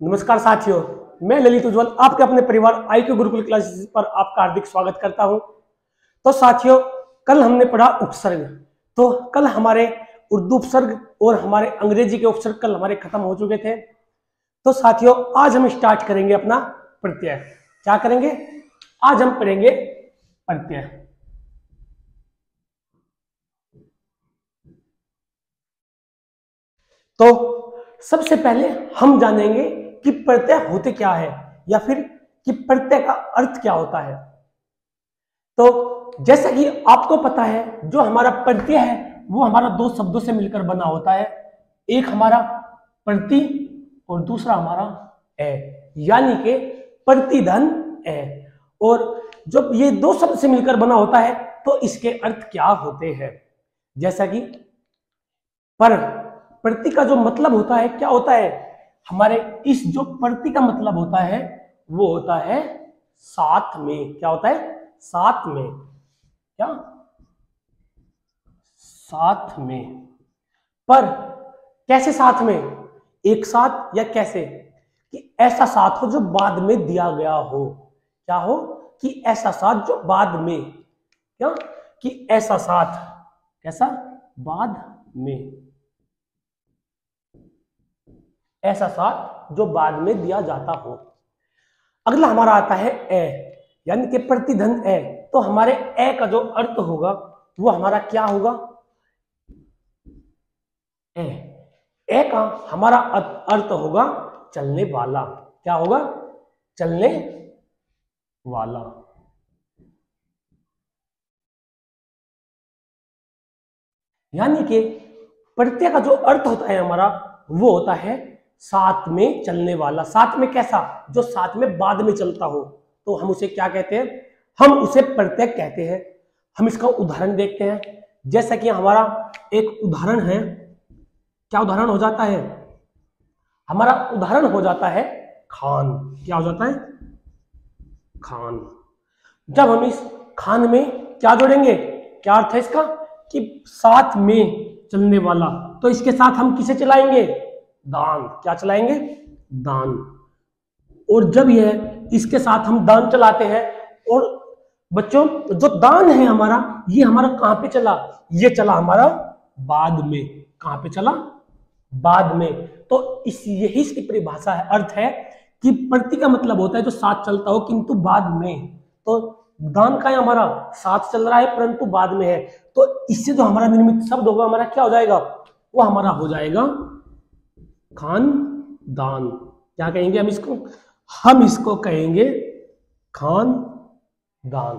नमस्कार साथियों, मैं ललित उज्ज्वल आपके अपने परिवार IQ गुरुकुल क्लासेस पर आपका हार्दिक स्वागत करता हूं। तो साथियों, कल हमने पढ़ा उपसर्ग। तो कल हमारे उर्दू उपसर्ग और हमारे अंग्रेजी के उपसर्ग कल हमारे खत्म हो चुके थे। तो साथियों, आज हम स्टार्ट करेंगे अपना प्रत्यय। क्या करेंगे? आज हम पढ़ेंगे प्रत्यय। तो सबसे पहले हम जानेंगे कि प्रत्यय होते क्या है या फिर कि प्रत्यय का अर्थ क्या होता है। तो जैसा कि आपको पता है, जो हमारा प्रत्यय है वो हमारा दो शब्दों से मिलकर बना होता है। एक हमारा प्रति और दूसरा हमारा ए, यानी कि प्रतिधन ए। और जब ये दो शब्द से मिलकर बना होता है तो इसके अर्थ क्या होते हैं। जैसा कि प्रति का जो मतलब होता है, क्या होता है हमारे इस जो प्रति का मतलब होता है वो होता है साथ में। क्या होता है? साथ में। क्या? साथ में। पर कैसे साथ में? एक साथ या कैसे? कि ऐसा साथ हो जो बाद में दिया गया हो। क्या हो? कि ऐसा साथ जो बाद में। क्या? कि ऐसा साथ। कैसा? बाद में। ऐसा साथ जो बाद में दिया जाता हो। अगला हमारा आता है ए, यानी कि प्रतिधन ए। तो हमारे ए का जो अर्थ होगा वो हमारा क्या होगा? ए। ए का हमारा अर्थ होगा चलने वाला। क्या होगा? चलने वाला। यानी कि प्रत्यय का जो अर्थ होता है हमारा वो होता है साथ में चलने वाला। साथ में कैसा? जो साथ में बाद में चलता हो तो हम उसे क्या कहते हैं? हम उसे प्रत्यय कहते हैं। हम इसका उदाहरण देखते हैं। जैसा कि हमारा एक उदाहरण है। क्या उदाहरण हो जाता है? हमारा उदाहरण हो जाता है खान। क्या हो जाता है? खान। जब हम इस खान में क्या जोड़ेंगे? क्या अर्थ है इसका? कि साथ में चलने वाला। तो इसके साथ हम किसे चलाएंगे? दान। क्या चलाएंगे? दान। और जब यह इसके साथ हम दान चलाते हैं, और बच्चों जो दान है हमारा, ये हमारा कहां पे चला? ये चला हमारा बाद में। कहां पे चला? बाद में। तो यही इसकी परिभाषा है, अर्थ है कि प्रति का मतलब होता है जो साथ चलता हो किंतु बाद में। तो दान का हमारा साथ चल रहा है परंतु बाद में है। तो इससे जो हमारा निर्मित शब्द होगा हमारा क्या हो जाएगा? वो हमारा हो जाएगा खान दान। क्या कहेंगे हम इसको? हम इसको कहेंगे खान दान।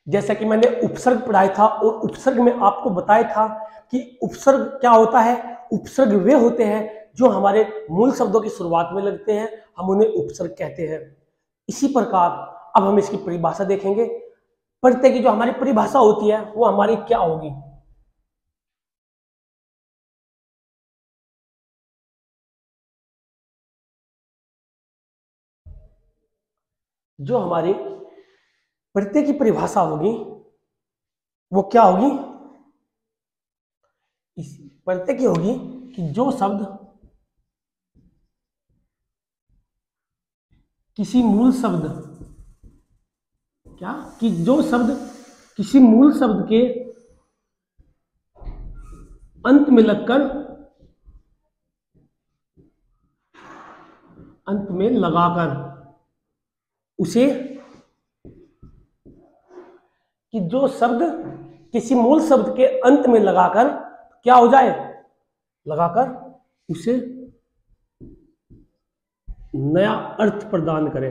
जैसा कि मैंने उपसर्ग पढ़ाया था और उपसर्ग में आपको बताया था कि उपसर्ग क्या होता है। उपसर्ग वे होते हैं जो हमारे मूल शब्दों की शुरुआत में लगते हैं, हम उन्हें उपसर्ग कहते हैं। इसी प्रकार अब हम इसकी परिभाषा देखेंगे। प्रत्यय की जो हमारी परिभाषा होती है वो हमारी क्या होगी? जो हमारी प्रत्यय की परिभाषा होगी वो क्या होगी? इस प्रत्यय की होगी कि जो शब्द किसी मूल शब्द, क्या? कि जो शब्द किसी मूल शब्द के अंत में लगकर, अंत में लगाकर उसे, कि जो शब्द किसी मूल शब्द के अंत में लगाकर क्या हो जाए? लगाकर उसे नया अर्थ प्रदान करे।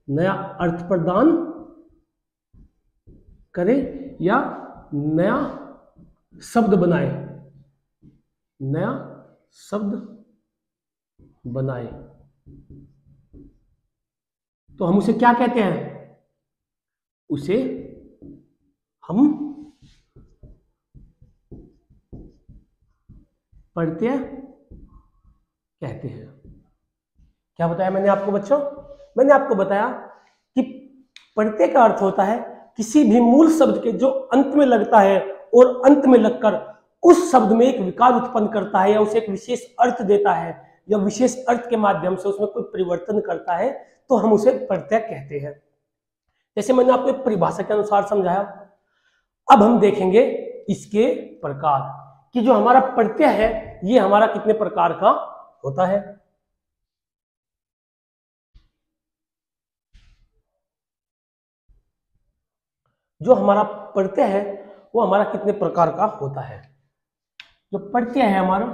नया अर्थ प्रदान करे या नया शब्द बनाए। नया शब्द बनाए। तो हम उसे क्या कहते हैं? उसे हम प्रत्यय कहते हैं। क्या बताया मैंने आपको बच्चों? मैंने आपको बताया कि प्रत्यय का अर्थ होता है किसी भी मूल शब्द के जो अंत में लगता है और अंत में लगकर उस शब्द में एक विकार उत्पन्न करता है या उसे एक विशेष अर्थ देता है। या विशेष अर्थ के माध्यम से उसमें कोई परिवर्तन करता है तो हम उसे प्रत्यय कहते हैं। जैसे मैंने आपको एक परिभाषा के अनुसार समझाया। अब हम देखेंगे इसके प्रकार कि जो हमारा प्रत्यय है ये हमारा कितने प्रकार का होता है। जो हमारा प्रत्यय है वो हमारा कितने प्रकार का होता है। जो प्रत्यय है हमारा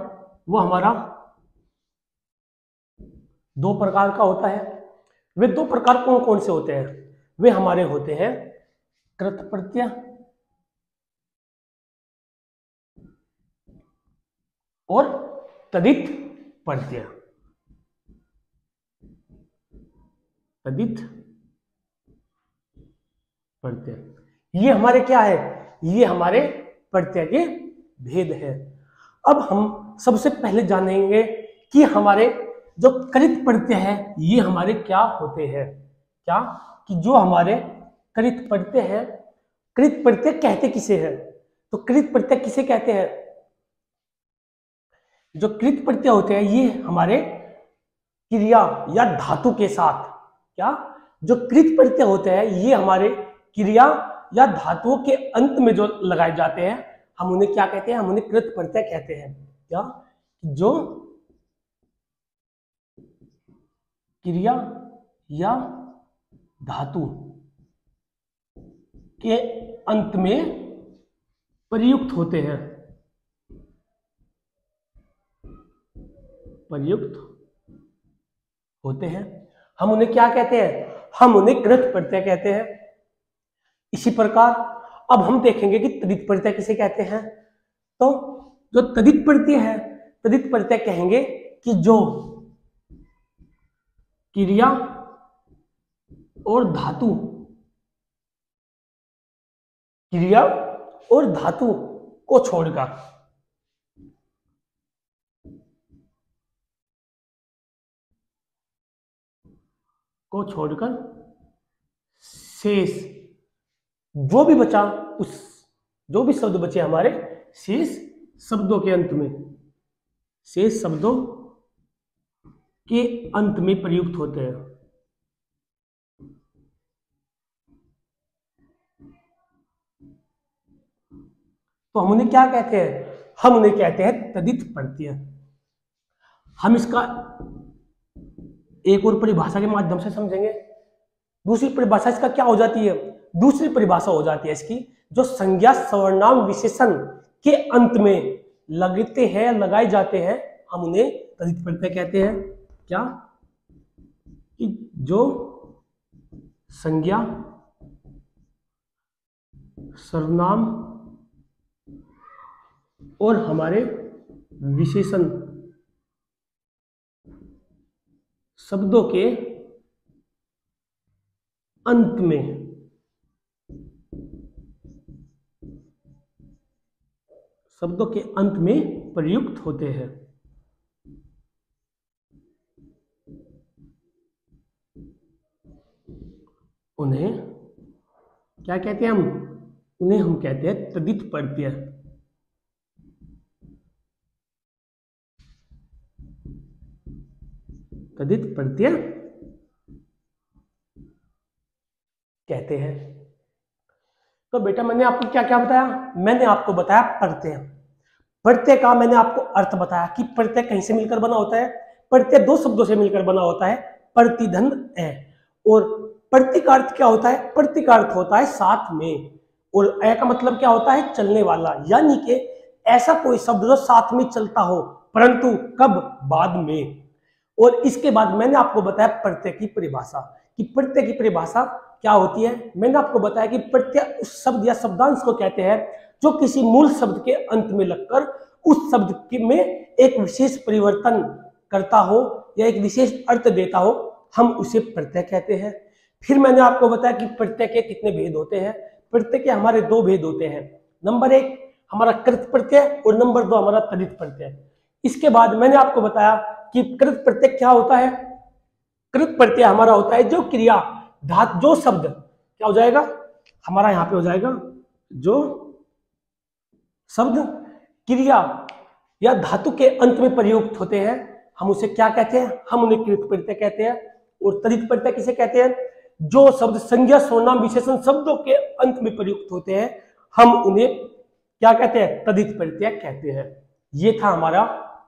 वो हमारा 2 प्रकार का होता है। वे 2 प्रकार कौन कौन से होते हैं? वे हमारे होते हैं कृत प्रत्यय और तदित प्रत्यय। तदित प्रत्यय ये हमारे क्या है? ये हमारे प्रत्यय के भेद है। अब हम सबसे पहले जानेंगे कि हमारे जो कृत प्रत्यय है ये हमारे क्या होते हैं। क्या कि जो हमारे कृत प्रत्यय है, कृत प्रत्यय कहते किसे हैं? तो कृत प्रत्यय किसे कहते हैं? जो कृत प्रत्यय होते हैं ये हमारे क्रिया या धातु के साथ, क्या जो कृत प्रत्यय होते हैं ये हमारे क्रिया या धातुओं के अंत में जो लगाए जाते हैं हम उन्हें क्या कहते हैं? हम उन्हें कृत प्रत्यय कहते हैं। क्या जो क्रिया या धातु के अंत में प्रयुक्त होते हैं, प्रयुक्त होते हैं, हम उन्हें क्या कहते हैं? हम उन्हें कृत प्रत्यय कहते हैं। इसी प्रकार अब हम देखेंगे कि तदित प्रत्यय किसे कहते हैं। तो जो तदित प्रत्यय है, तदित प्रत्यय कहेंगे कि जो क्रिया और धातु, क्रिया और धातु को छोड़कर शेष जो भी बचा, उस जो भी शब्द बचे हमारे शेष शब्दों के अंत में, शेष शब्दों के अंत में प्रयुक्त होते हैं। तो हम उन्हें क्या कहते हैं? हम उन्हें कहते हैं तदित प्रत्यय। हम इसका एक और परिभाषा के माध्यम से समझेंगे। दूसरी परिभाषा इसका क्या हो जाती है? दूसरी परिभाषा हो जाती है इसकी जो संज्ञा सर्वनाम विशेषण के अंत में लगते हैं, लगाए जाते हैं, हम उन्हें तदित प्रत्यय कहते हैं। क्या कि जो संज्ञा सर्वनाम और हमारे विशेषण शब्दों के अंत में प्रयुक्त होते हैं। उन्हें क्या कहते हैं? उन्हें हम कहते हैं तदित प्रत्यय। तदित प्रत्यय कहते हैं। तो बेटा मैंने आपको क्या क्या बताया? मैंने आपको बताया प्रत्यय। प्रत्यय का मैंने आपको अर्थ बताया कि प्रत्यय कहीं से मिलकर बना होता है। प्रत्यय 2 शब्दों से मिलकर बना होता है, प्रतिधन है। और प्रति का अर्थ क्या होता है? प्रति का अर्थ होता है साथ में, और ए का मतलब क्या होता है? चलने वाला, यानी कि ऐसा कोई शब्द जो साथ में चलता हो, परंतु कब? बाद में। और इसके बाद मैंने आपको बताया प्रत्यय की परिभाषा कि प्रत्यय की परिभाषा क्या होती है। मैंने आपको बताया कि प्रत्यय उस शब्द या शब्दांश को कहते हैं जो किसी मूल शब्द के अंत में लगकर उस शब्द में एक विशेष परिवर्तन करता हो या एक विशेष अर्थ देता हो, हम उसे प्रत्यय कहते हैं। फिर मैंने आपको बताया कि प्रत्यय के कितने भेद होते हैं। प्रत्यय के हमारे 2 भेद होते हैं। नंबर 1 हमारा कृत प्रत्यय और नंबर 2 हमारा तदित प्रत्यय। इसके बाद मैंने आपको बताया कि कृत प्रत्यय क्या होता है। कृत प्रत्यय हमारा होता है जो क्रिया धातु, जो शब्द क्या हो जाएगा हमारा, यहां पे हो जाएगा जो शब्द क्रिया या धातु के अंत में प्रयुक्त होते हैं, हम उसे क्या कहते हैं, हम उन्हें कृत प्रत्यय कहते हैं। और तदित प्रत्यय किसे कहते हैं, जो शब्द संज्ञा सर्वनाम विशेषण शब्दों के अंत में प्रयुक्त होते हैं हम उन्हें क्या कहते हैं, तदित प्रत्यय कहते हैं। ये था हमारा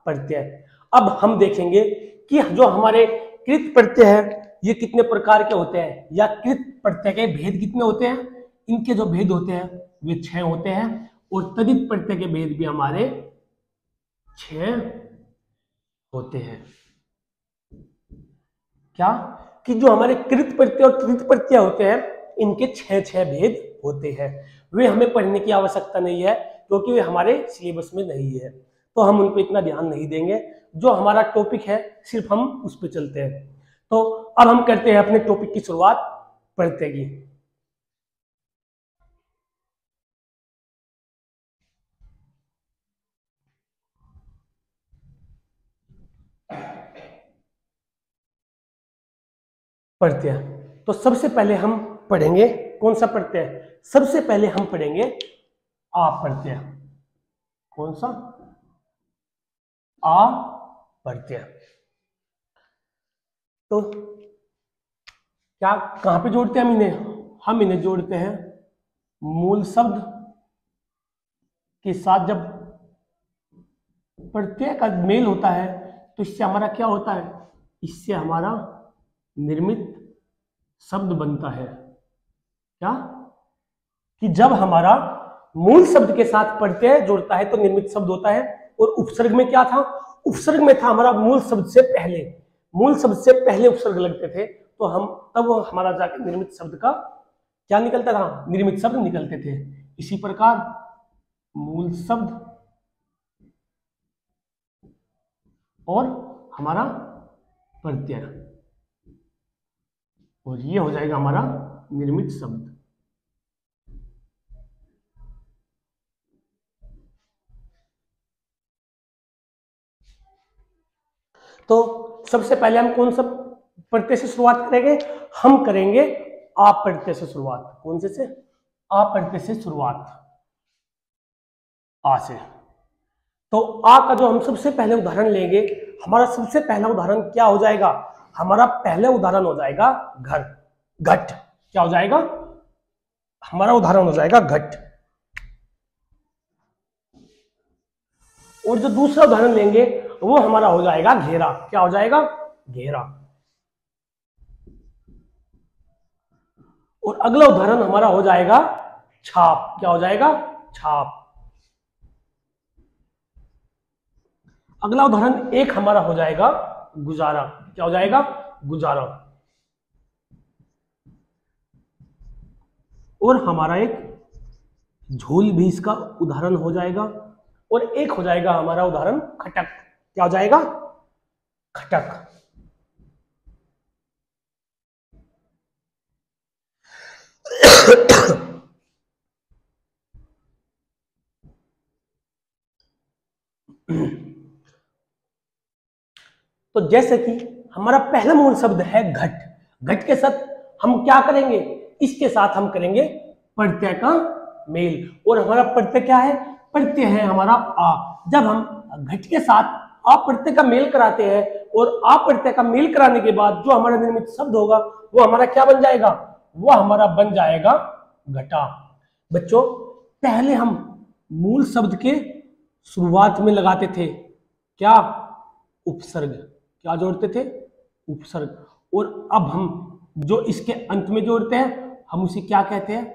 प्रत्यय। अब हम देखेंगे कि जो हमारे कृत प्रत्यय है ये कितने प्रकार के होते हैं, या कृत प्रत्यय के भेद कितने होते हैं। इनके जो भेद होते हैं वे 6 होते हैं, और तदित प्रत्यय के भेद भी हमारे 6 होते हैं। क्या कि जो हमारे कृत प्रत्यय और तदित प्रत्यय होते हैं इनके 6 भेद होते हैं। वे हमें पढ़ने की आवश्यकता नहीं है क्योंकि वे हमारे सिलेबस में नहीं है, तो हम उन पर इतना ध्यान नहीं देंगे। जो हमारा टॉपिक है सिर्फ हम उस पर चलते हैं। तो अब हम करते हैं अपने टॉपिक की शुरुआत प्रत्यय की। प्रत्यय तो सबसे पहले हम पढ़ेंगे कौन सा प्रत्यय, सबसे पहले हम पढ़ेंगे आ प्रत्यय। कौन सा, आ प्रत्यय। तो क्या कहां पे जोड़ते हैं हम इन्हें, हम इन्हें जोड़ते हैं मूल शब्द के साथ। जब प्रत्यय का मेल होता है तो इससे हमारा क्या होता है, इससे हमारा निर्मित शब्द बनता है। क्या कि जब हमारा मूल शब्द के साथ प्रत्यय जुड़ता है तो निर्मित शब्द होता है। और उपसर्ग में क्या था, उपसर्ग में था हमारा मूल शब्द से पहले, मूल शब्द से पहले उपसर्ग लगते थे तो हम तब हमारा जाके निर्मित शब्द का क्या निकलता था, निर्मित शब्द निकलते थे। इसी प्रकार मूल शब्द और हमारा प्रत्यय, और ये हो जाएगा हमारा निर्मित शब्द। तो सबसे पहले हम कौन सा प्रत्यय से शुरुआत करेंगे, हम करेंगे आ प्रत्यय से शुरुआत। कौन से आ प्रत्यय से शुरुआत, आ से। तो आ का जो हम सबसे पहले उदाहरण लेंगे, हमारा सबसे पहला उदाहरण क्या हो जाएगा, हमारा पहला उदाहरण हो जाएगा घर, घट। क्या हो जाएगा, हमारा उदाहरण हो जाएगा घट। और जो दूसरा उदाहरण लेंगे वो हमारा हो जाएगा घेरा। क्या हो जाएगा, घेरा। और अगला उदाहरण हमारा हो जाएगा छाप। क्या हो जाएगा, छाप। अगला उदाहरण एक हमारा हो जाएगा गुजारा। क्या हो जाएगा, गुजारा। और हमारा एक झोल भी इसका उदाहरण हो जाएगा। और एक हो जाएगा हमारा उदाहरण खटक। क्या हो जाएगा, खटक। तो जैसे कि हमारा पहला मूल शब्द है घट, घट के साथ हम क्या करेंगे, इसके साथ हम करेंगे प्रत्यय का मेल। और हमारा प्रत्यय क्या है, प्रत्यय है हमारा आ। जब हम घट के साथ आ प्रत्यय का मेल कराते हैं और आ प्रत्यय का मेल कराने के बाद जो हमारा निर्मित शब्द होगा वो हमारा क्या बन जाएगा, वो हमारा बन जाएगा घटा। बच्चों पहले हम मूल शब्द के शुरुआत में लगाते थे क्या, उपसर्ग। क्या जोड़ते थे, उपसर्ग। और अब हम जो इसके अंत में जोड़ते हैं हम उसे क्या कहते हैं,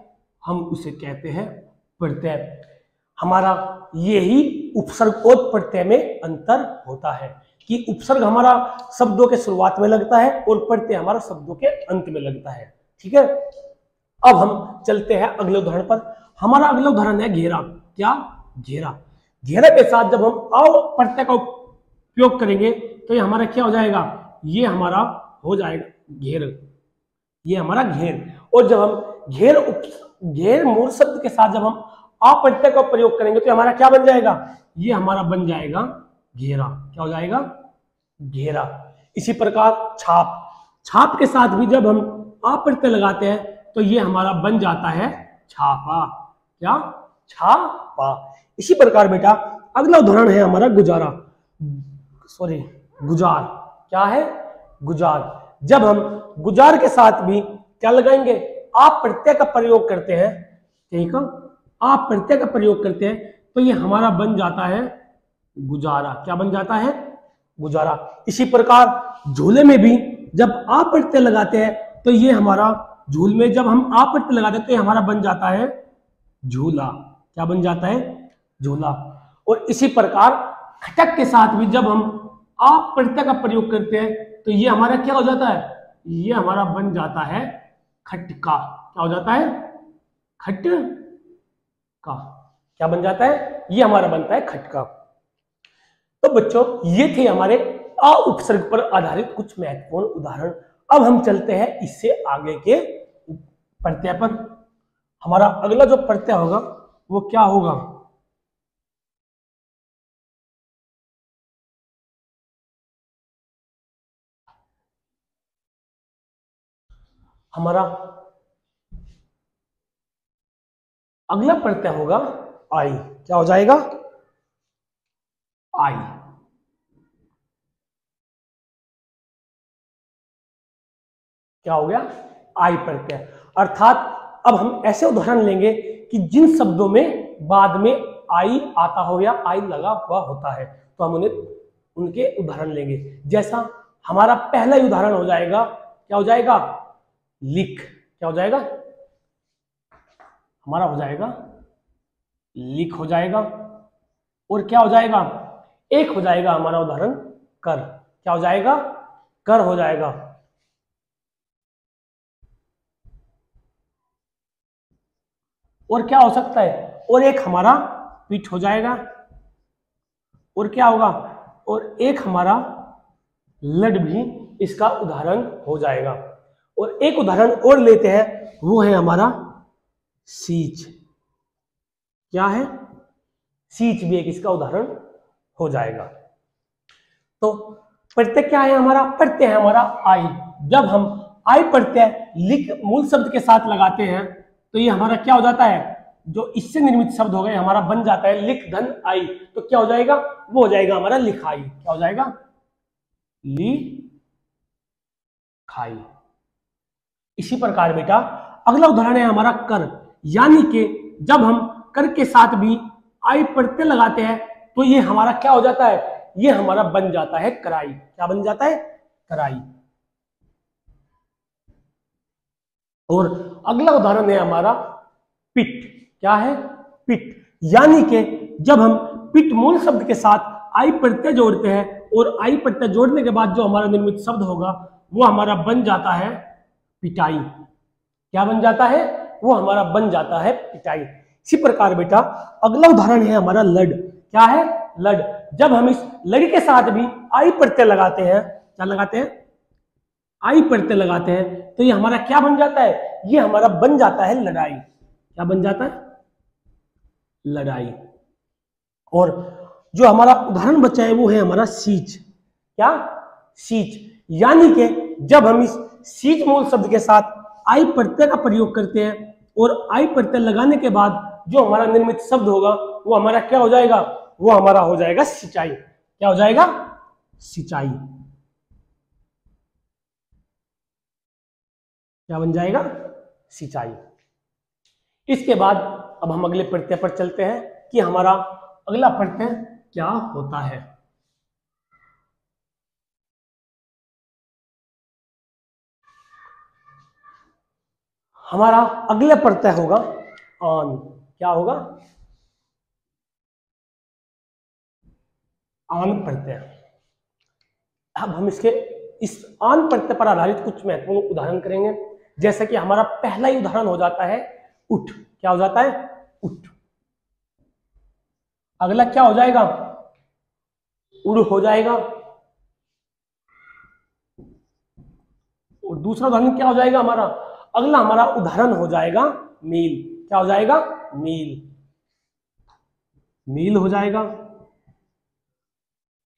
हम उसे कहते हैं प्रत्यय। हमारा यही उपसर्ग और प्रत्यय में अंतर होता है कि उपसर्ग हमारा शब्दों के शुरुआत में लगता है और प्रत्यय हमारा शब्दों के अंत में लगता है। ठीक है, अब हम चलते हैं अगले उदाहरण पर। हमारा अगला उदाहरण है घेरा। क्या, घेरा। घेरा के साथ जब हम आ प्रत्यय का उपयोग करेंगे तो ये हमारा क्या हो जाएगा, ये हमारा हो जाएगा घेर। ये हमारा घेर। और जब हम घेर मूल शब्द के साथ जब हम आ प्रत्यय का प्रयोग करेंगे तो हमारा क्या बन जाएगा, ये हमारा बन जाएगा घेरा। क्या हो जाएगा, घेरा। इसी प्रकार छाप, छाप के साथ भी जब हम आ प्रत्यय लगाते हैं तो ये हमारा बन जाता है छापा। क्या, छापा। इसी प्रकार बेटा अगला उदाहरण है हमारा गुजारा, सॉरी गुजार। क्या है? गुजार। जब हम गुजार के साथ भी क्या लगाएंगे? आप प्रत्यय का प्रयोग करते हैं, ठीक है, आप प्रत्यय का प्रयोग करते हैं तो ये हमारा बन जाता है गुजारा। क्या बन जाता है? गुजारा। इसी प्रकार झूले में भी जब आप प्रत्यय लगाते हैं तो ये हमारा झूल में जब हम आप प्रत्यय लगाते हैं तो ये हमारा बन जाता है झूला। क्या बन जाता है? झूला। और इसी प्रकार खटक के साथ भी जब हम आप प्रत्यय का प्रयोग करते हैं तो ये हमारा क्या हो जाता है? ये हमारा बन जाता है खटका। क्या हो जाता है? खटका। क्या बन जाता है? ये हमारा बनता है खटका। तो बच्चों ये थे हमारे अ उपसर्ग पर आधारित कुछ महत्वपूर्ण उदाहरण। अब हम चलते हैं इससे आगे के प्रत्यय पर। हमारा अगला जो प्रत्यय होगा वो क्या होगा? हमारा अगला प्रत्यय होगा आई। क्या हो जाएगा? आई। क्या हो गया? आई प्रत्यय। अर्थात अब हम ऐसे उदाहरण लेंगे कि जिन शब्दों में बाद में आई आता हो या आई लगा हुआ होता है तो हम उन्हें उनके उदाहरण लेंगे। जैसा हमारा पहला ही उदाहरण हो जाएगा, क्या हो जाएगा? लिख। क्या हो जाएगा? हमारा हो जाएगा लिख हो जाएगा। और क्या हो जाएगा? एक हो जाएगा हमारा उदाहरण कर। क्या हो जाएगा? कर हो जाएगा। और क्या हो सकता है? और एक हमारा पिठ हो जाएगा। और क्या होगा? और एक हमारा लड भी इसका उदाहरण हो जाएगा। और एक उदाहरण और लेते हैं, वो है हमारा सीच। क्या है? सीच भी एक इसका उदाहरण हो जाएगा। तो प्रत्यय क्या है हमारा? प्रत्यय है हमारा आई। जब हम आई प्रत्यय लिख मूल शब्द के साथ लगाते हैं तो ये हमारा क्या हो जाता है? जो इससे निर्मित शब्द हो गए हमारा बन जाता है लिख धन आई। तो क्या हो जाएगा? वो हो जाएगा हमारा लिखाई। क्या हो जाएगा? लिखाई। इसी प्रकार बेटा अगला उदाहरण है हमारा कर। यानी कि जब हम कर के साथ भी आई प्रत्यय लगाते हैं तो ये हमारा क्या हो जाता है? ये हमारा बन जाता है कराई। क्या बन जाता है? कराई। और अगला उदाहरण है हमारा पिट। क्या है? पिट। यानी कि जब हम पिट मूल शब्द के साथ आई प्रत्यय जोड़ते हैं और आई प्रत्यय जोड़ने के बाद जो हमारा निर्मित शब्द होगा वो हमारा बन जाता है पिटाई। क्या बन जाता है? वो हमारा बन जाता है पिटाई। इसी प्रकार बेटा अगला उदाहरण है हमारा लड। क्या है? लड। जब हम इस लड के साथ भी आई प्रत्यय लगाते हैं, क्या लगाते हैं? आई प्रत्यय लगाते हैं तो ये हमारा क्या बन जाता है? ये हमारा बन जाता है लड़ाई। क्या बन जाता है? लड़ाई। और जो हमारा उदाहरण बचा है वो है हमारा सीच। क्या? सीच। यानी कि जब हम इस सीच मूल शब्द के साथ आई प्रत्यय का प्रयोग करते हैं और आई प्रत्यय लगाने के बाद जो हमारा निर्मित शब्द होगा वो हमारा क्या हो जाएगा? वो हमारा हो जाएगा सिंचाई। क्या हो जाएगा? सिंचाई। क्या बन जाएगा? सिंचाई। इसके बाद अब हम अगले प्रत्यय पर चलते हैं कि हमारा अगला प्रत्यय क्या होता है। हमारा अगला प्रत्यय होगा आन। क्या होगा? आन प्रत्यय। अब हम इसके इस आन प्रत्यय पर आधारित कुछ महत्वपूर्ण उदाहरण करेंगे। जैसा कि हमारा पहला ही उदाहरण हो जाता है उठ। क्या हो जाता है? उठ। अगला क्या हो जाएगा? उड़ हो जाएगा। और दूसरा उदाहरण क्या हो जाएगा हमारा? अगला हमारा उदाहरण हो जाएगा मील। क्या हो जाएगा? मील। मील हो जाएगा।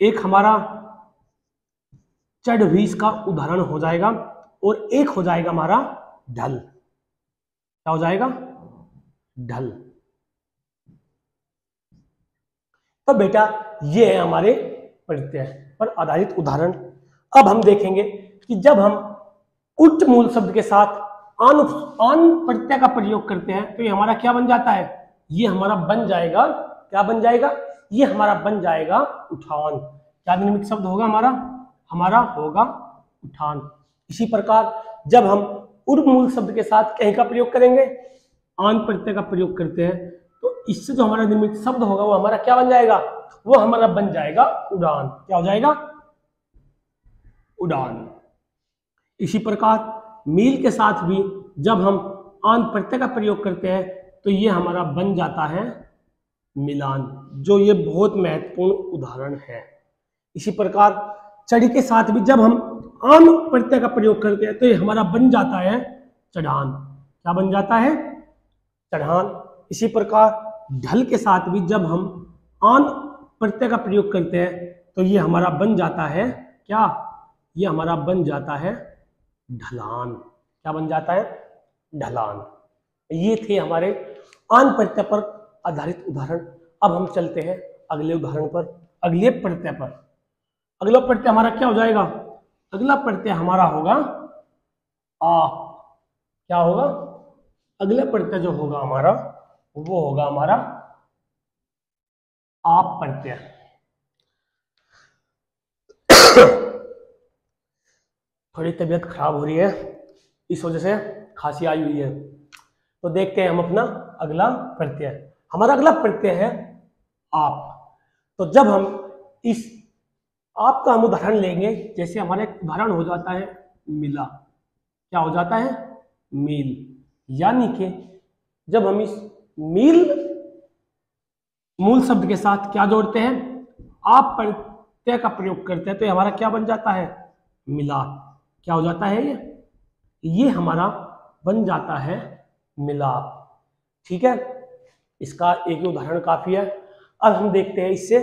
एक हमारा चढ़ भी इसका उदाहरण हो जाएगा। और एक हो जाएगा हमारा ढल। क्या हो जाएगा? ढल। तो बेटा ये है हमारे प्रत्यय। पर आधारित उदाहरण। अब हम देखेंगे कि जब हम उच्च मूल शब्द के साथ आन प्रत्यय का प्रयोग करते हैं तो ये हमारा क्या बन जाता है, ये हमारा बन जाएगा, क्या बन जाएगा, ये हमारा बन जाएगा उठान। क्या निर्मित शब्द होगा हमारा होगा उठान। इसी प्रकार जब हम उर्ध मूल शब्द के साथ कहीं का प्रयोग करेंगे, आन प्रत्यय का प्रयोग करते हैं, तो इससे जो हमारा निर्मित शब्द होगा वो हमारा क्या बन जाएगा, वो हमारा बन जाएगा उड़ान। क्या हो जाएगा, उड़ान। इसी प्रकार मील के साथ भी जब हम आन प्रत्यय का प्रयोग करते हैं तो ये हमारा बन जाता है मिलान, जो ये बहुत महत्वपूर्ण उदाहरण है। इसी प्रकार चढ़ी के साथ भी जब हम आन प्रत्यय का प्रयोग करते हैं तो ये हमारा बन जाता है चढ़ान। क्या बन जाता है, चढ़ान। इसी प्रकार ढल के साथ भी जब हम आन प्रत्यय का प्रयोग करते हैं तो ये हमारा बन जाता है क्या, ये हमारा बन जाता है ढलान। क्या बन जाता है, ढलान। ये थे हमारे आन प्रत्यय पर आधारित उदाहरण। अब हम चलते हैं अगले उदाहरण पर, अगले प्रत्यय पर। अगला प्रत्यय हमारा क्या हो जाएगा, अगला प्रत्यय हमारा होगा आप। क्या होगा, अगला प्रत्यय जो होगा हमारा वो होगा हमारा आप प्रत्यय। थोड़ी तबीयत खराब हो रही है, इस वजह से खांसी आई हुई है। तो देखते हैं हम अपना अगला प्रत्यय। हमारा अगला प्रत्यय है आप। तो जब हम इस आप का हम उदाहरण लेंगे, जैसे हमारा एक उदाहरण हो जाता है मिला। क्या हो जाता है, मील। यानी कि जब हम इस मील मूल शब्द के साथ क्या जोड़ते हैं, आप प्रत्यय का प्रयोग करते हैं तो ये हमारा क्या बन जाता है, मिला। क्या हो जाता है, ये हमारा बन जाता है मिलाप। ठीक है, इसका एक उदाहरण काफी है। अब हम देखते हैं इससे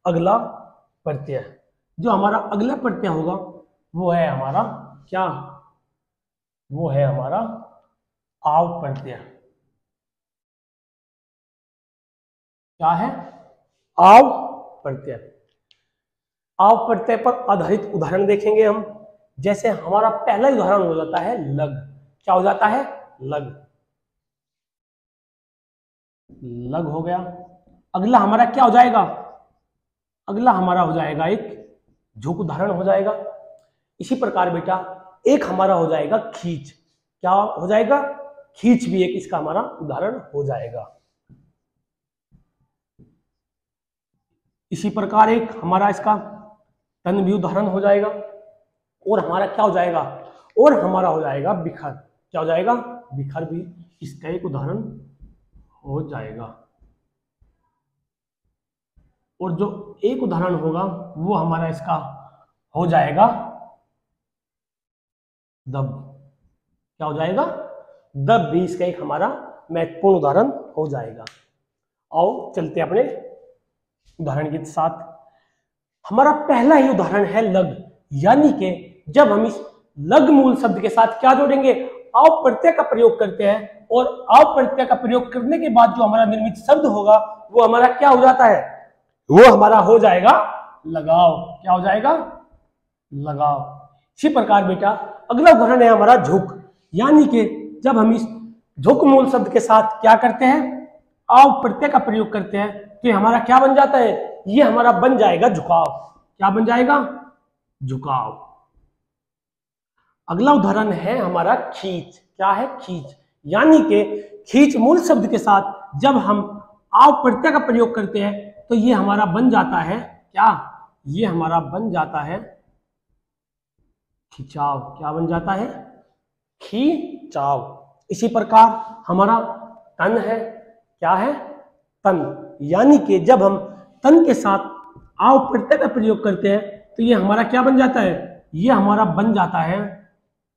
अगला प्रत्यय। जो हमारा अगला प्रत्यय होगा वो है हमारा क्या, वो है हमारा आव प्रत्यय। क्या है, आव प्रत्यय। आव प्रत्यय पर आधारित उदाहरण देखेंगे हम। जैसे हमारा पहला उदाहरण हो जाता है लग। क्या हो जाता है, लग। लग हो गया। अगला हमारा क्या हो जाएगा, अगला हमारा हो जाएगा एक झुक उदाहरण हो जाएगा। इसी प्रकार बेटा एक हमारा हो जाएगा खींच। क्या हो जाएगा, खींच भी एक इसका हमारा उदाहरण हो जाएगा। इसी प्रकार एक हमारा इसका तन भी उदाहरण हो जाएगा। और हमारा क्या हो जाएगा, और हमारा हो जाएगा बिखर। क्या हो जाएगा, बिखर भी इसका एक उदाहरण हो जाएगा। और जो एक उदाहरण होगा वो हमारा इसका हो जाएगा दब। क्या हो जाएगा, दब भी इसका एक हमारा महत्वपूर्ण उदाहरण हो जाएगा। आओ चलते हैं अपने उदाहरण के साथ। हमारा पहला ही उदाहरण है लग। यानी कि जब हम इस लग मूल शब्द के साथ क्या जोड़ेंगे, आव प्रत्यय का प्रयोग करते हैं, और आव प्रत्यय का प्रयोग करने के बाद जो हमारा निर्मित शब्द होगा वो हमारा क्या हो जाता है, वो हमारा हो जाएगा लगाव। क्या हो जाएगा, लगाव। इसी प्रकार बेटा अगला उदाहरण है हमारा झुक। यानी कि जब हम इस झुक मूल शब्द के साथ क्या करते हैं, आव प्रत्यय का प्रयोग करते हैं, तो ये हमारा क्या बन जाता है, ये हमारा बन जाएगा झुकाव। क्या बन जाएगा, झुकाव। अगला उदाहरण है हमारा खींच। क्या है, खींच। यानी कि खींच मूल शब्द के साथ जब हम आव प्रत्यय का प्रयोग करते हैं तो ये हमारा बन जाता है क्या, ये हमारा बन जाता है खिंचाव। क्या बन जाता है, खिंचाव। इसी प्रकार हमारा तन है। क्या है, तन। यानी कि जब हम तन के साथ आव प्रत्यय का प्रयोग करते हैं तो ये हमारा क्या बन जाता है, ये हमारा बन जाता है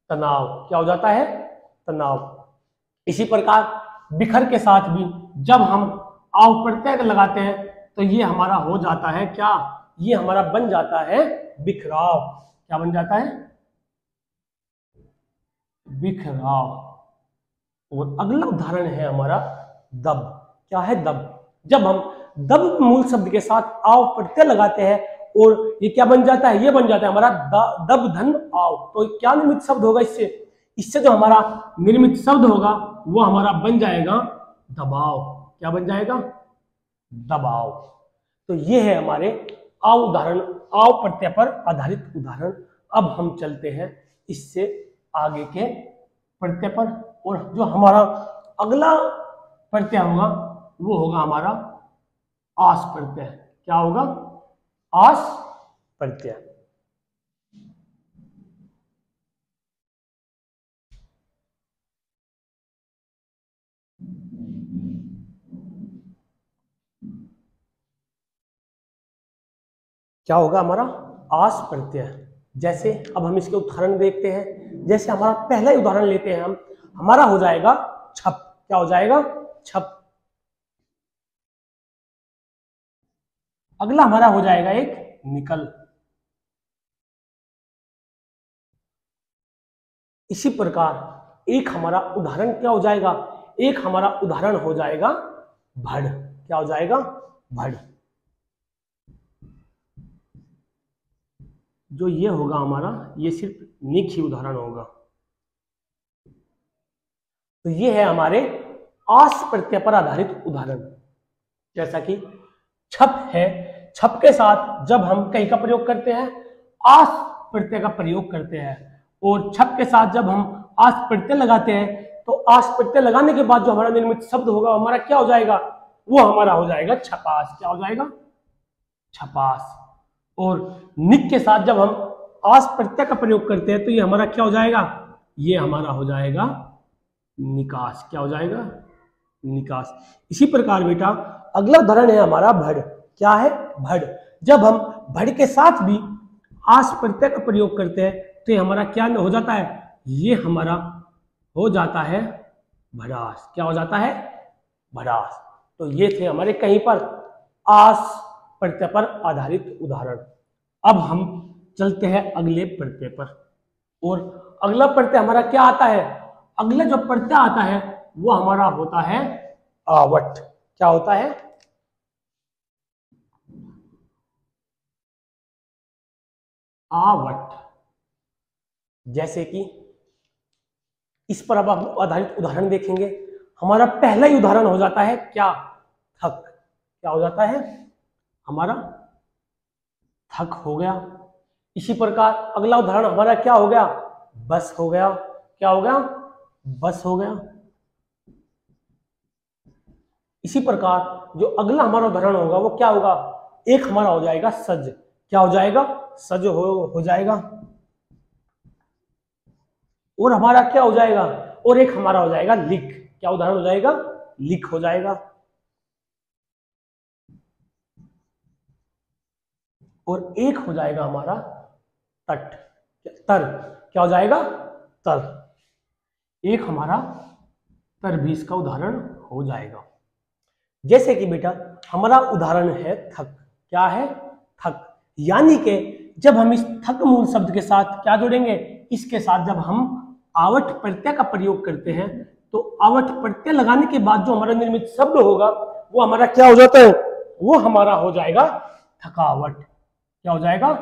तनाव। क्या हो जाता है, तनाव। इसी प्रकार बिखर के साथ भी जब हम आव प्रत्यय लगाते हैं तो ये हमारा हो जाता है क्या, ये हमारा बन जाता है बिखराव। क्या बन जाता है, बिखराव। और अगला उदाहरण है हमारा दब। क्या है, दब। जब हम दब मूल शब्द के साथ आव प्रत्यय लगाते हैं और ये क्या बन जाता है, ये बन जाता है हमारा दब धन आव। तो क्या निर्मित शब्द होगा इससे, इससे जो हमारा निर्मित शब्द होगा वो हमारा बन जाएगा दबाव। क्या बन जाएगा, दबाव। तो ये है हमारे आव उदाहरण, आव प्रत्यय पर आधारित उदाहरण। अब हम चलते हैं इससे आगे के प्रत्यय पर, और जो हमारा अगला प्रत्यय होगा वो होगा हमारा आस प्रत्यय। क्या होगा, आस प्रत्यय। क्या होगा हमारा आस प्रत्यय। जैसे अब हम इसके उदाहरण देखते हैं। जैसे हमारा पहला उदाहरण लेते हैं हम, हमारा हो जाएगा छप। क्या हो जाएगा, छप। अगला हमारा हो जाएगा एक निकल। इसी प्रकार एक हमारा उदाहरण क्या हो जाएगा, एक हमारा उदाहरण हो जाएगा भड़। क्या हो जाएगा, भड़। जो ये होगा हमारा, ये सिर्फ निक ही उदाहरण होगा। तो ये है हमारे आस प्रत्यय पर आधारित उदाहरण। जैसा कि छप है, छप के साथ जब हम कहीं का प्रयोग करते हैं, आस प्रत्यय का प्रयोग करते हैं। और छप के साथ जब हम आस प्रत्यय लगाते हैं, तो आस प्रत्यय लगाने के बाद जो हमारा निर्मित शब्द होगा हमारा क्या हो जाएगा, वो हमारा हो जाएगा छपास। क्या हो जाएगा, छपास। और निक के साथ जब हम आस प्रत्यय का प्रयोग करते हैं तो ये हमारा क्या हो जाएगा, ये हमारा हो जाएगा निकास। क्या हो जाएगा, निकास। इसी प्रकार बेटा अगला उदाहरण है हमारा भड़। क्या है, भड़। जब हम भड़ के साथ भी आस प्रत्यय का प्रयोग करते हैं तो ये हमारा क्या हो जाता है, ये हमारा हो जाता है भड़ास। क्या हो जाता है, भड़ास। तो ये थे हमारे कहीं पर आस प्रत्यय पर आधारित उदाहरण। अब हम चलते हैं अगले प्रत्यय पर, और अगला प्रत्यय हमारा क्या आता है, अगला जो प्रत्यय आता है वो हमारा होता है आवट। क्या होता है, आवट। जैसे कि इस पर अब हम आधारित उदाहरण देखेंगे। हमारा पहला ही उदाहरण हो जाता है क्या, थक। क्या हो जाता है हमारा, थक हो गया। इसी प्रकार अगला उदाहरण हमारा क्या हो गया, बस हो गया। क्या हो गया, बस हो गया। इसी प्रकार जो अगला हमारा उदाहरण होगा वो क्या होगा, एक हमारा हो जाएगा सज। क्या हो जाएगा, सज हो जाएगा। और हमारा क्या हो जाएगा, और एक हमारा हो जाएगा लिख। क्या उदाहरण हो जाएगा, लिख हो जाएगा। और एक हो जाएगा हमारा तट, तर। क्या हो जाएगा, तर। एक हमारा तर भी इसका उदाहरण हो जाएगा। जैसे कि बेटा हमारा उदाहरण है थक। क्या है, थक। यानी कि जब हम इस थक मूल शब्द के साथ क्या जोड़ेंगे, इसके साथ जब हम आवट प्रत्यय का प्रयोग करते हैं तो आवट प्रत्यय लगाने के बाद जो हमारा निर्मित शब्द होगा वो हमारा क्या हो जाता है, वो हमारा हो जाएगा थकावट। क्या हो जाएगा,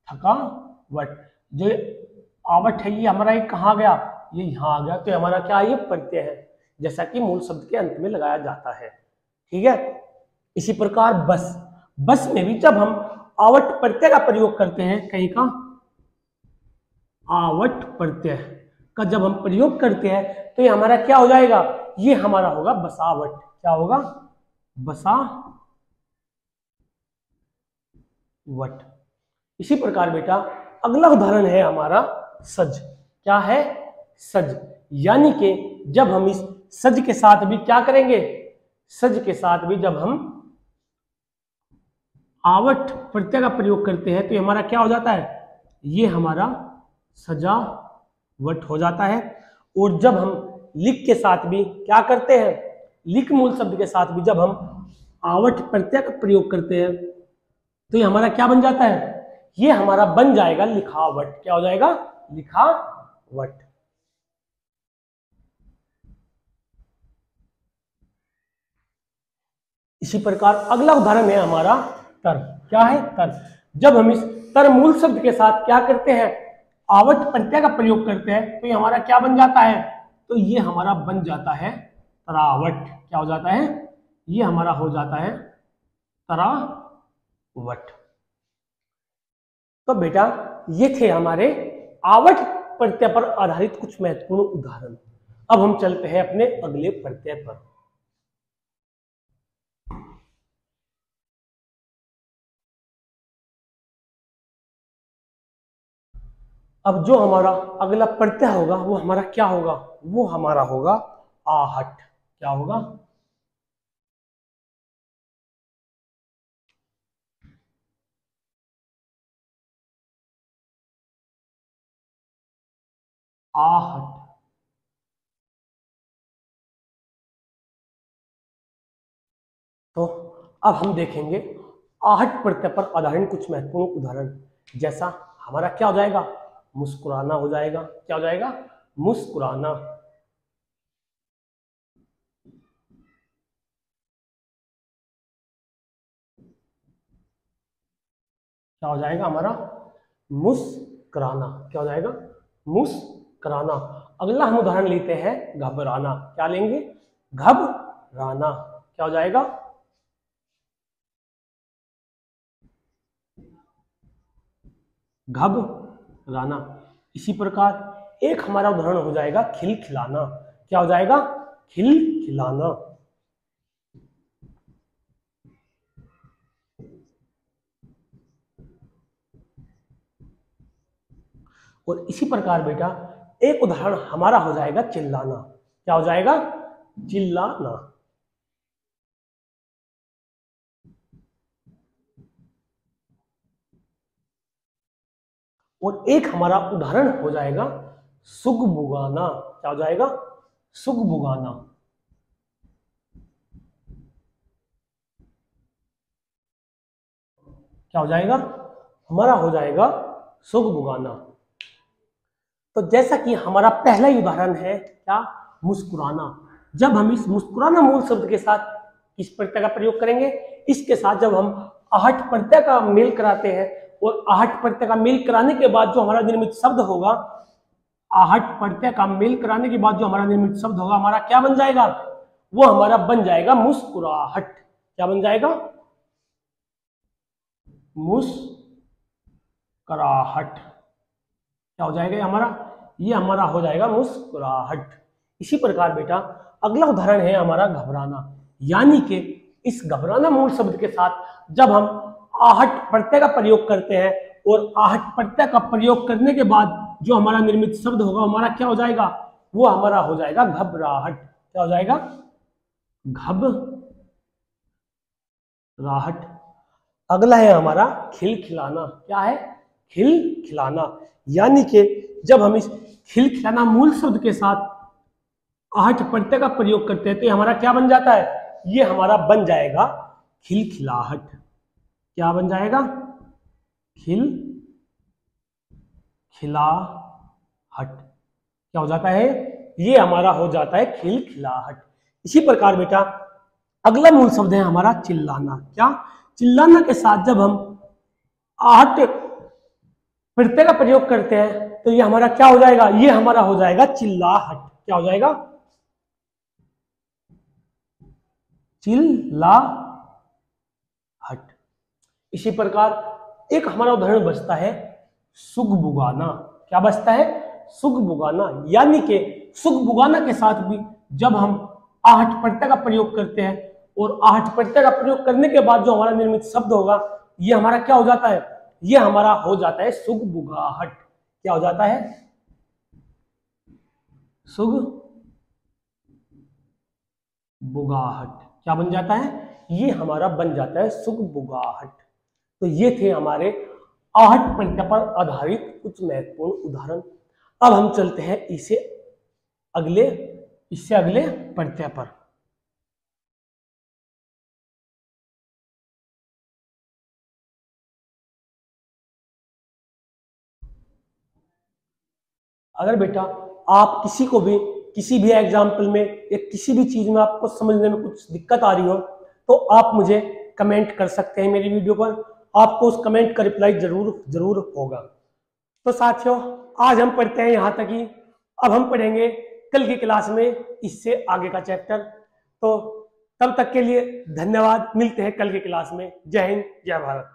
थकावट। जो आवट है ये हमारा एक कहाँ गया, ये यहाँ आ गया। तो हमारा क्या है, ये प्रत्यय है, जैसा कि मूल शब्द के अंत में लगाया जाता है। ठीक है। इसी प्रकार बस, बस में भी जब हम आवट प्रत्यय का प्रयोग करते हैं, कहीं का आवट प्रत्यय का जब हम प्रयोग करते हैं तो ये हमारा क्या हो जाएगा, ये हमारा होगा बसावट। क्या होगा, बसावट। इसी प्रकार बेटा अगला उदाहरण है हमारा सज। क्या है, सज। यानी कि जब हम इस सज के साथ भी क्या करेंगे, सज के साथ भी जब हम आवट प्रत्यय का प्रयोग करते हैं तो ये हमारा क्या हो जाता है, ये हमारा सजावट हो जाता है। और जब हम लिख के साथ भी क्या करते हैं, लिख मूल शब्द के साथ भी जब हम आवट प्रत्यय का प्रयोग करते हैं तो ये हमारा क्या बन जाता है, ये हमारा बन जाएगा लिखावट। क्या हो जाएगा, लिखावट। इसी प्रकार अगला उदाहरण है हमारा तर। क्या है, तर। जब हम इस तरमूल शब्द के साथ क्या करते हैं, आवट प्रत्यय का प्रयोग करते हैं, तो ये हमारा क्या बन जाता है, तो ये हमारा बन जाता है तरावट। क्या हो जाता है, ये हमारा हो जाता है तरावट। तो बेटा ये थे हमारे आवट प्रत्यय पर आधारित कुछ महत्वपूर्ण उदाहरण। अब हम चलते हैं अपने अगले प्रत्यय पर। अब जो हमारा अगला प्रत्यय होगा वो हमारा क्या होगा, वो हमारा होगा आहट। क्या होगा, आहट। तो अब हम देखेंगे आहट प्रत्यय पर आधारित कुछ महत्वपूर्ण उदाहरण। जैसा हमारा क्या हो जाएगा, मुस्कुराना हो जाएगा। क्या हो जाएगा, मुस्कुराना। क्या हो जाएगा हमारा, मुस्कुराना। क्या हो जाएगा, मुस्कुराना। अगला हम उदाहरण लेते हैं घबराना। क्या लेंगे, घबराना। क्या हो जाएगा, घबराना। इसी प्रकार एक हमारा उदाहरण हो जाएगा खिलखिलाना। क्या हो जाएगा, खिलखिलाना। और इसी प्रकार बेटा एक उदाहरण हमारा हो जाएगा चिल्लाना। क्या हो जाएगा, चिल्लाना। और एक हमारा उदाहरण हो जाएगा सुगबुगाना। क्या हो जाएगा, सुगबुगाना। क्या हो जाएगा, हमारा हो जाएगा सुगबुगाना। तो जैसा कि हमारा पहला ही उदाहरण है क्या, मुस्कुराना। जब हम इस मुस्कुराना मूल शब्द के साथ किस प्रत्यय का प्रयोग करेंगे, इसके साथ जब हम आहट प्रत्यय का मेल कराते हैं, और आहट प्रत्यय का मेल कराने के बाद जो हमारा निर्मित शब्द होगा, आहट प्रत्यय का मेल कराने के बाद जो हमारा निर्मित शब्द होगा हमारा क्या बन जाएगा, वो हमारा बन जाएगा मुस्कुराहट। क्या बन जाएगा, मुस्कुराहट। क्या हो जाएगा हमारा, ये हमारा हो जाएगा मुस्कुराहट। इसी प्रकार बेटा अगला उदाहरण है हमारा घबराना। यानी कि इस घबराना मूल शब्द के साथ जब हम आहट प्रत्यय का प्रयोग करते हैं, और आहट प्रत्यय का प्रयोग करने के बाद जो हमारा निर्मित शब्द होगा हमारा क्या हो जाएगा, वो हमारा हो जाएगा घबराहट। क्या हो जाएगा, घबराहट। अगला है हमारा खिलखिलाना। क्या है, खिलखिलाना। यानी कि जब हम इस खिलखिलाना मूल शब्द के साथ आहट प्रत्यय का प्रयोग करते हैं तो ये हमारा क्या बन जाता है, ये हमारा बन जाएगा खिलखिलाहट। क्या बन जाएगा, खिलखिलाहट। क्या हो जाता है, ये हमारा हो जाता है खिलखिलाहट। इसी प्रकार बेटा अगला मूल शब्द है हमारा चिल्लाना। क्या, चिल्लाना के साथ जब हम आहट प्रत्यय का प्रयोग करते हैं तो ये हमारा क्या हो जाएगा, ये हमारा हो जाएगा चिल्लाहट। क्या हो जाएगा, चिल्लाहट। इसी प्रकार एक हमारा उदाहरण बचता है सुगबुगाना। क्या बचता है, सुगबुगाना। यानी कि सुगबुगाना के साथ भी जब हम आहट प्रत्यय का प्रयोग करते हैं, और आहट प्रत्यय का प्रयोग करने के बाद जो हमारा निर्मित शब्द होगा ये हमारा क्या हो जाता है, ये हमारा हो जाता है सुगबुगाहट। क्या हो जाता है, सुगबुगाहट। क्या बन जाता है, ये हमारा बन जाता है सुगबुगाहट। तो ये थे हमारे आहट प्रत्यय पर आधारित कुछ महत्वपूर्ण उदाहरण। अब हम चलते हैं इससे अगले प्रत्यय पर। अगर बेटा आप किसी को भी किसी भी एग्जाम्पल में या किसी भी चीज में आपको समझने में कुछ दिक्कत आ रही हो तो आप मुझे कमेंट कर सकते हैं मेरी वीडियो पर। आपको उस कमेंट का रिप्लाई जरूर होगा। तो साथियों, आज हम पढ़ते हैं यहाँ तक ही। अब हम पढ़ेंगे कल की क्लास में इससे आगे का चैप्टर। तो तब तक के लिए धन्यवाद, मिलते हैं कल की क्लास में। जय हिंद, जय भारत।